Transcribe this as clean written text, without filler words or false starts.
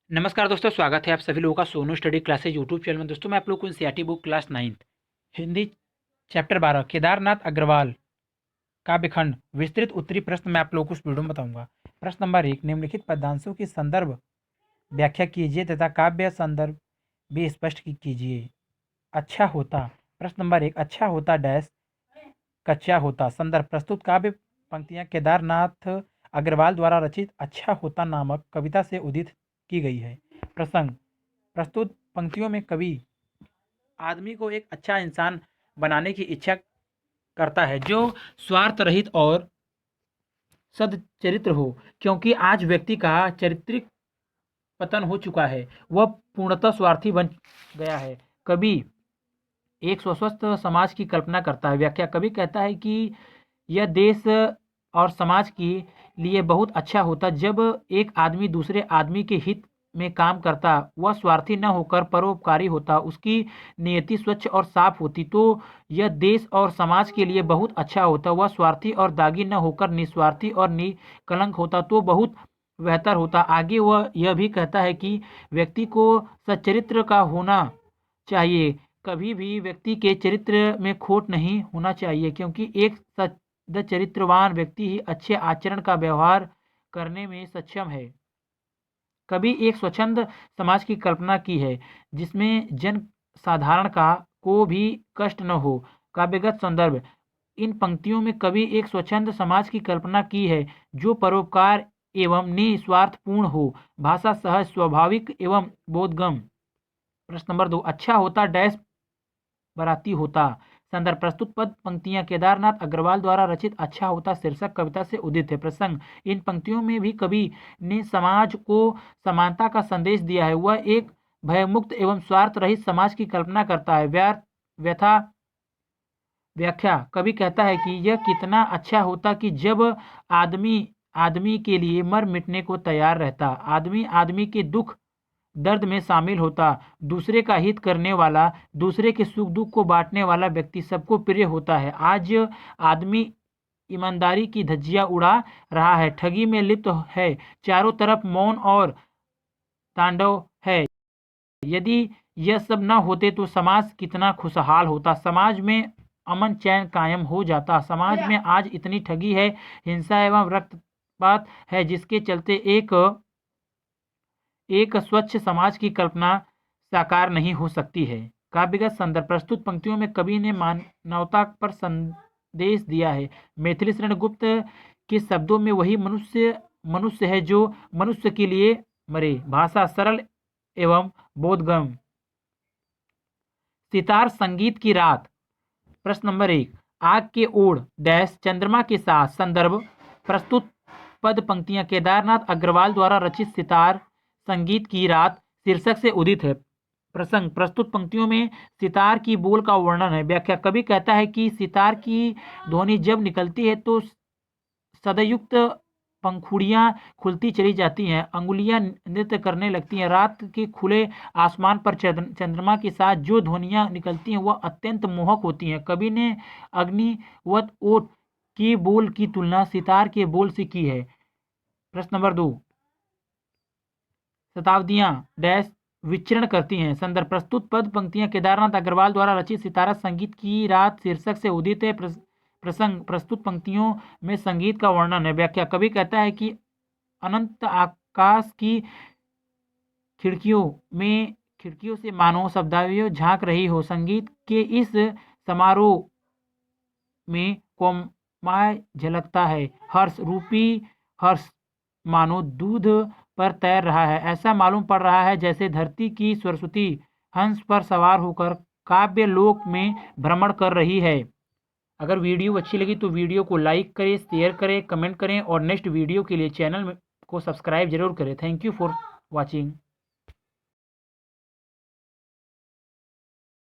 नमस्कार दोस्तों, स्वागत है आप सभी लोगों का Sonu study classes YouTube channel में। दोस्तों मैं आप लोग को NCERT book class 9th Hindi chapter 12 Kedarnath Agarwal काव्यखंड विस्तृत उत्तरी प्रश्न मैं आप लोगों को इस वीडियो में बताऊंगा। प्रश्न नंबर 1, निम्नलिखित पदांशों की संदर्भ व्याख्या कीजिए तथा काव्य संदर्भ भी स्पष्ट कीजिए। अच्छा होता। प्रश्न नंबर 1, अच्छा होता डैश कच्चा होता। संदर्भ प्रस्तुत काव्य पंक्तियां केदारनाथ अग्रवाल द्वारा रचित अच्छा होता नामक कविता से उदित की गई है। प्रसंग प्रस्तुत पंक्तियों में कवि आदमी को एक अच्छा इंसान बनाने की इच्छा करता है जो स्वार्थ रहित और सच्चरित्र हो, क्योंकि आज व्यक्ति का चारित्रिक पतन हो चुका है, वह पूर्णतः स्वार्थी बन गया है। कवि एक स्वस्थ समाज की कल्पना करता है। व्याख्या कवि कहता है कि यह देश और समाज के लिए बहुत अच्छा होता जब एक आदमी दूसरे आदमी के हित में काम करता, वह स्वार्थी न होकर परोपकारी होता, उसकी नियति स्वच्छ और साफ होती, तो यह देश और समाज के लिए बहुत अच्छा होता। वह स्वार्थी और दागी न होकर निस्वार्थी और निकलंक होता तो बहुत बेहतर होता। आगे वह यह भी कहता है कि व्यक्ति को सच्चरित्र का होना चाहिए। कभी भी व्यक्ति के चरित्र में खोट नहीं होना चाहिए, क्योंकि एक सच्चरित्रवान व्यक्ति ही अच्छे आचरण का व्यवहार करने में सक्षम है। कभी एक स्वच्छंद समाज की कल्पना की है जिसमें जन साधारण का को भी कष्ट न हो। काव्यगत संदर्भ इन पंक्तियों में कवि एक स्वच्छंद समाज की कल्पना की है जो परोपकार एवं निस्वार्थपूर्ण हो, भाषा सहज स्वाभाविक एवं बोधगम। प्रश्न नंबर 2, अच्छा होता डैश बराती होता। संदर्भ प्रस्तुत पद पंक्तियां केदारनाथ अग्रवाल द्वारा रचित अच्छा होता शीर्षक कविता से उदित है। प्रसंग इन पंक्तियों में भी कवि ने समाज को समानता का संदेश दिया है। वह एक भयमुक्त एवं स्वार्थ रहित समाज की कल्पना करता है। व्यथा व्याख्या कवि कहता है कि यह कितना अच्छा होता कि जब आदमी आदमी के लिए मर मिटने को तैयार रहता, आदमी आदमी के दुख दर्द में शामिल होता, दूसरे का हित करने वाला, दूसरे के सुख दुख को बांटने वाला व्यक्ति सबको प्रिय होता है। आज आदमी ईमानदारी की धज्जियां उड़ा रहा है, ठगी में लिप्त है, चारों तरफ मौन और तांडव है। यदि यह सब न होते तो समाज कितना खुशहाल होता, समाज में अमन चैन कायम हो जाता। समाज में आज इतनी ठगी है, हिंसा एवं रक्तपात है, जिसके चलते एक स्वच्छ समाज की कल्पना साकार नहीं हो सकती है। काव्यगत संदर्भ प्रस्तुत पंक्तियों में कवि ने मानवता पर संदेश दिया है। मैथिली शरण गुप्त के शब्दों में वही मनुष्य मनुष्य है जो मनुष्य के लिए मरे। भाषा सरल एवं बोधगम। सितार संगीत की रात। प्रश्न नंबर 1, आग के ओढ़ डैश चंद्रमा के साथ। संदर्भ प्रस्तुत पद पंक्तियां केदारनाथ अग्रवाल द्वारा रचित सितार संगीत की रात शीर्षक से उदित है। प्रसंग प्रस्तुत पंक्तियों में सितार की बोल का वर्णन है। व्याख्या कवि कहता है कि सितार की ध्वनि जब निकलती है तो सदयुक्त पंखुड़ियां खुलती चली जाती हैं, अंगुलियां नृत्य करने लगती हैं। रात के खुले आसमान पर चंद्रमा के साथ जो ध्वनियां निकलती हैं वह अत्यंत मोहक होती हैं। कवि ने अग्निवत ओट की बोल की तुलना सितार के बोल से की है। प्रश्न नंबर 2, शताब्दियां डैश विचरण करती हैं। संदर्भ प्रस्तुत पद पंक्तियां केदारनाथ अग्रवाल द्वारा रचित सितारा संगीत की रात शीर्षक से उदित है। प्रसंग प्रस्तुत पंक्तियों में संगीत का वर्णन है। व्याख्या कवि कहता है कि अनंत आकाश की खिड़कियों से मानो शब्दावली झांक रही हो। संगीत के इस समारोह में कोमल झलकता है, हर्ष रूपी हर्ष मानो दूध पर तैर रहा है। ऐसा मालूम पड़ रहा है जैसे धरती की सरस्वती हंस पर सवार होकर काव्य लोक में भ्रमण कर रही है। अगर वीडियो अच्छी लगी तो वीडियो को लाइक करें, शेयर करें, कमेंट करें और नेक्स्ट वीडियो के लिए चैनल को सब्सक्राइब जरूर करें। Thank you for watching.